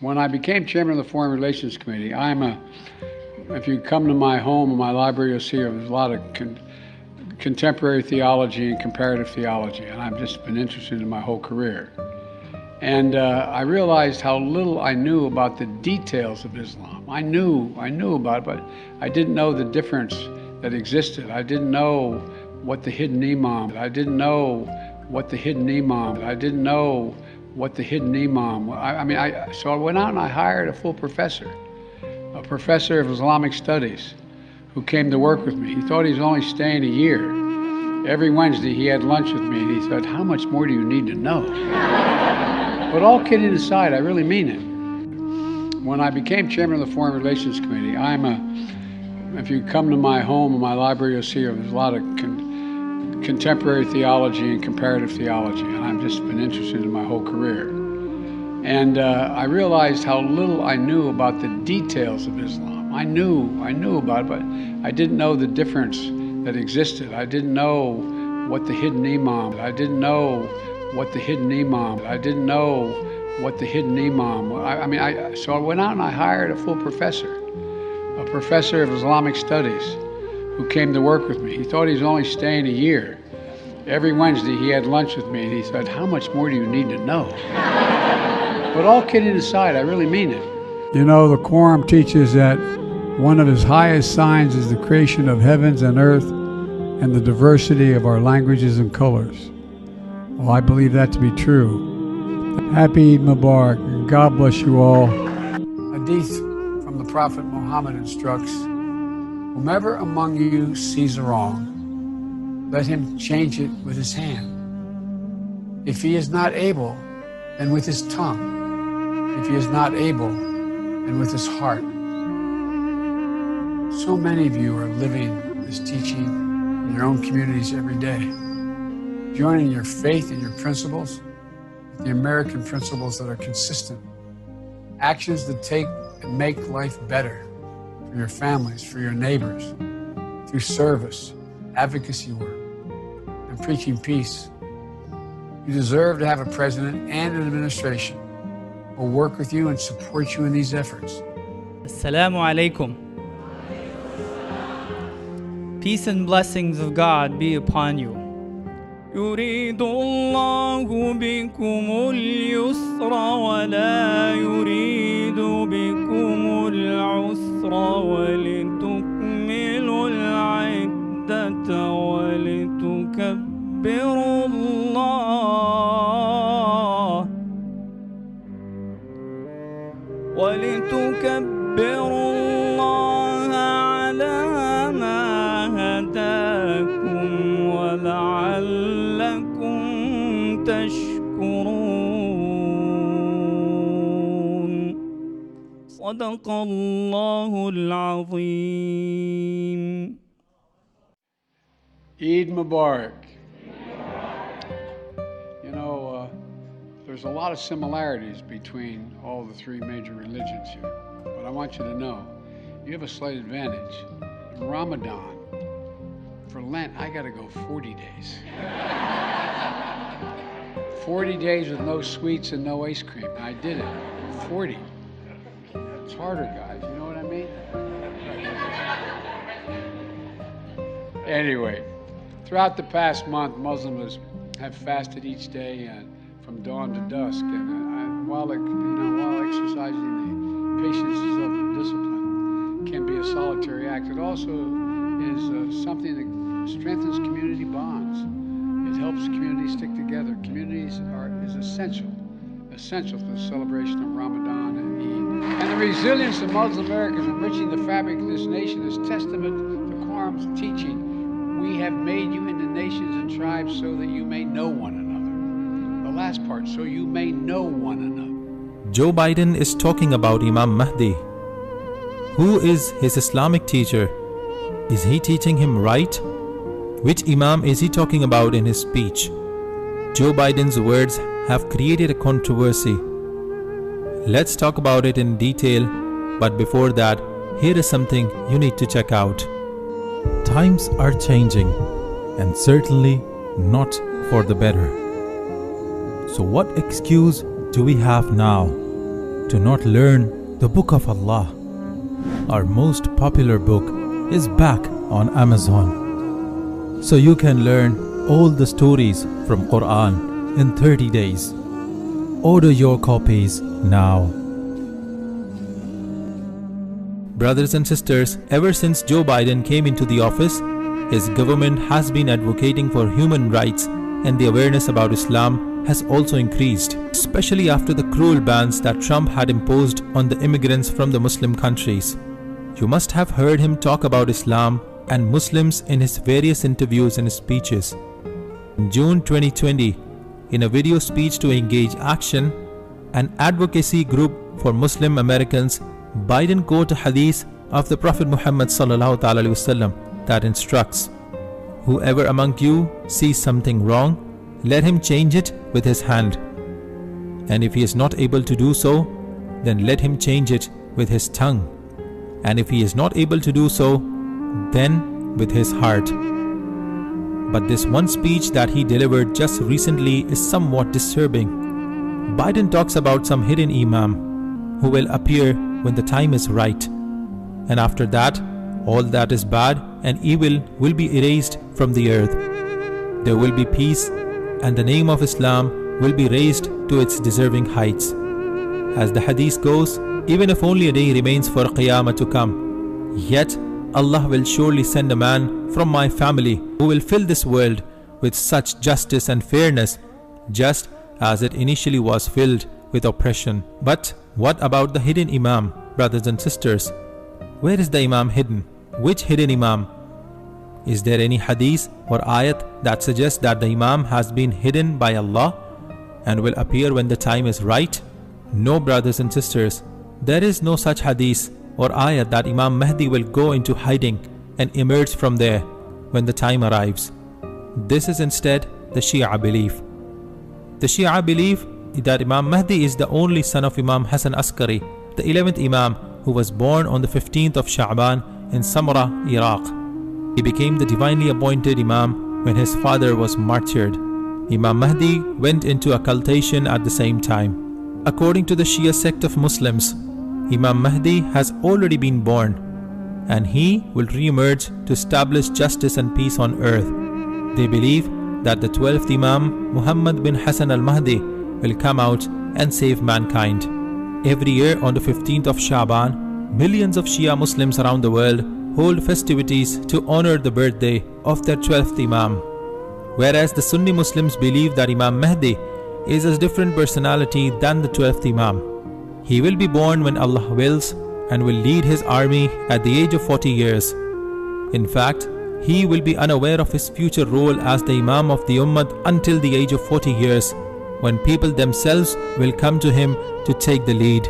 When I became chairman of the Foreign Relations Committee, if you come to my home and my library, you'll see there's a lot of contemporary theology and comparative theology, and I've just been interested in my whole career. And I realized how little I knew about the details of Islam. I knew about it, but I didn't know the difference that existed. I didn't know what the hidden imam, I didn't know what the hidden imam, I didn't know what the hidden imam, so I went out and I hired a full professor of Islamic studies who came to work with me. He thought he was only staying a year. Every Wednesday he had lunch with me and he said, "How much more do you need to know?" But all kidding aside, I really mean it. When I became chairman of the Foreign Relations Committee, if you come to my home and my library, you'll see there's a lot of contemporary theology and comparative theology, and I've just been interested in my whole career. And I realized how little I knew about the details of Islam. I knew about it, but I didn't know the difference that existed. I didn't know what the hidden imam, I didn't know what the hidden imam, I didn't know what the hidden imam, so I went out and I hired a full professor of Islamic studies who came to work with me. He thought he was only staying a year. Every Wednesday he had lunch with me and he said, "How much more do you need to know?" But all kidding aside, I really mean it. You know, the Quran teaches that one of his highest signs is the creation of heavens and earth and the diversity of our languages and colors. Well, I believe that to be true. Happy Eid Mubarak, and God bless you all. Hadith from the Prophet Muhammad instructs, "Whomever among you sees a wrong, let him change it with his hand. If he is not able, then with his tongue. If he is not able, then with his heart." So many of you are living this teaching in your own communities every day, joining your faith and your principles with the American principles that are consistent, actions that take and make life better for your families, for your neighbors, through service, advocacy work, and preaching peace. You deserve to have a president and an administration who will work with you and support you in these efforts. Assalamu alaikum. Peace and blessings of God be upon you. يريد الله بكم اليسر ولا يريد بكم العسر ولتكملوا العدة ولتكبروا الله على ما هداكم ولعلكم تشكرون. صدق الله العظيم. Eid Mubarak. You know, there's a lot of similarities between all the three major religions here, but I want you to know, you have a slight advantage. In Ramadan, for Lent, I gotta go 40 days. 40 days with no sweets and no ice cream. I did it, 40. It's harder, guys, you know what I mean? Anyway, throughout the past month, Muslims have fasted each day from dawn to dusk, and while exercising the patience and self-discipline can be a solitary act, it also is something that strengthens community bonds. It helps communities stick together. Communities is essential to the celebration of Ramadan and Eid. And the resilience of Muslim Americans enriching the fabric of this nation is testament to Quran's teaching. We have made you into nations and tribes so that you may know one another. The last part, so you may know one another. Joe Biden is talking about Imam Mehdi. Who is his Islamic teacher? Is he teaching him right? Which Imam is he talking about in his speech? Joe Biden's words have created a controversy. Let's talk about it in detail, but before that, here is something you need to check out. Times are changing, and certainly not for the better. So what excuse do we have now? to not learn the Book of Allah. Our most popular book is back on Amazon. So you can learn all the stories from Quran in 30 days. Order your copies now. Brothers and sisters, ever since Joe Biden came into the office, his government has been advocating for human rights, and the awareness about Islam has also increased, especially after the cruel bans that Trump had imposed on the immigrants from the Muslim countries. You must have heard him talk about Islam and Muslims in his various interviews and speeches. In June 2020, in a video speech to Engage Action, an advocacy group for Muslim Americans, Biden quoted a hadith of the Prophet Muhammad ﷺ that instructs, "Whoever among you sees something wrong, let him change it with his hand. And if he is not able to do so, then let him change it with his tongue. And if he is not able to do so, then with his heart." But this one speech that he delivered just recently is somewhat disturbing. Biden talks about some hidden imam who will appear when the time is right. And after that, all that is bad and evil will be erased from the earth. There will be peace, and the name of Islam will be raised to its deserving heights. As the hadith goes, even if only a day remains for Qiyamah to come, yet Allah will surely send a man from my family who will fill this world with such justice and fairness, just as it initially was filled with oppression. But what about the hidden imam, brothers and sisters? Where is the imam hidden? Which hidden imam? Is there any hadith or ayat that suggests that the imam has been hidden by Allah and will appear when the time is right? No, brothers and sisters, there is no such hadith or ayat that Imam Mehdi will go into hiding and emerge from there when the time arrives. This is instead the Shia belief. The Shia believe that Imam Mehdi is the only son of Imam Hassan Askari, the 11th Imam, who was born on the 15th of Sha'ban in Samra, Iraq. He became the divinely appointed Imam when his father was martyred. Imam Mehdi went into occultation at the same time. According to the Shia sect of Muslims, Imam Mehdi has already been born, and he will re-emerge to establish justice and peace on earth. They believe that the 12th Imam, Muhammad bin Hassan al-Mahdi, will come out and save mankind. Every year on the 15th of Sha'ban, millions of Shia Muslims around the world hold festivities to honor the birthday of their 12th Imam. Whereas the Sunni Muslims believe that Imam Mehdi is a different personality than the 12th Imam. He will be born when Allah wills and will lead his army at the age of 40 years. In fact, he will be unaware of his future role as the Imam of the Ummah until the age of 40 years, when people themselves will come to him to take the lead.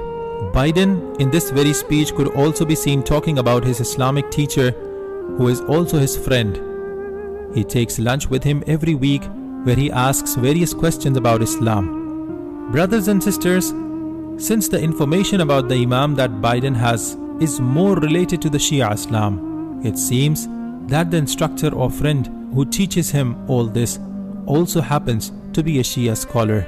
Biden in this very speech could also be seen talking about his Islamic teacher, who is also his friend. He takes lunch with him every week, where he asks various questions about Islam. Brothers and sisters, since the information about the Imam that Biden has is more related to the Shia Islam, it seems that the instructor or friend who teaches him all this also happens to be a Shia scholar.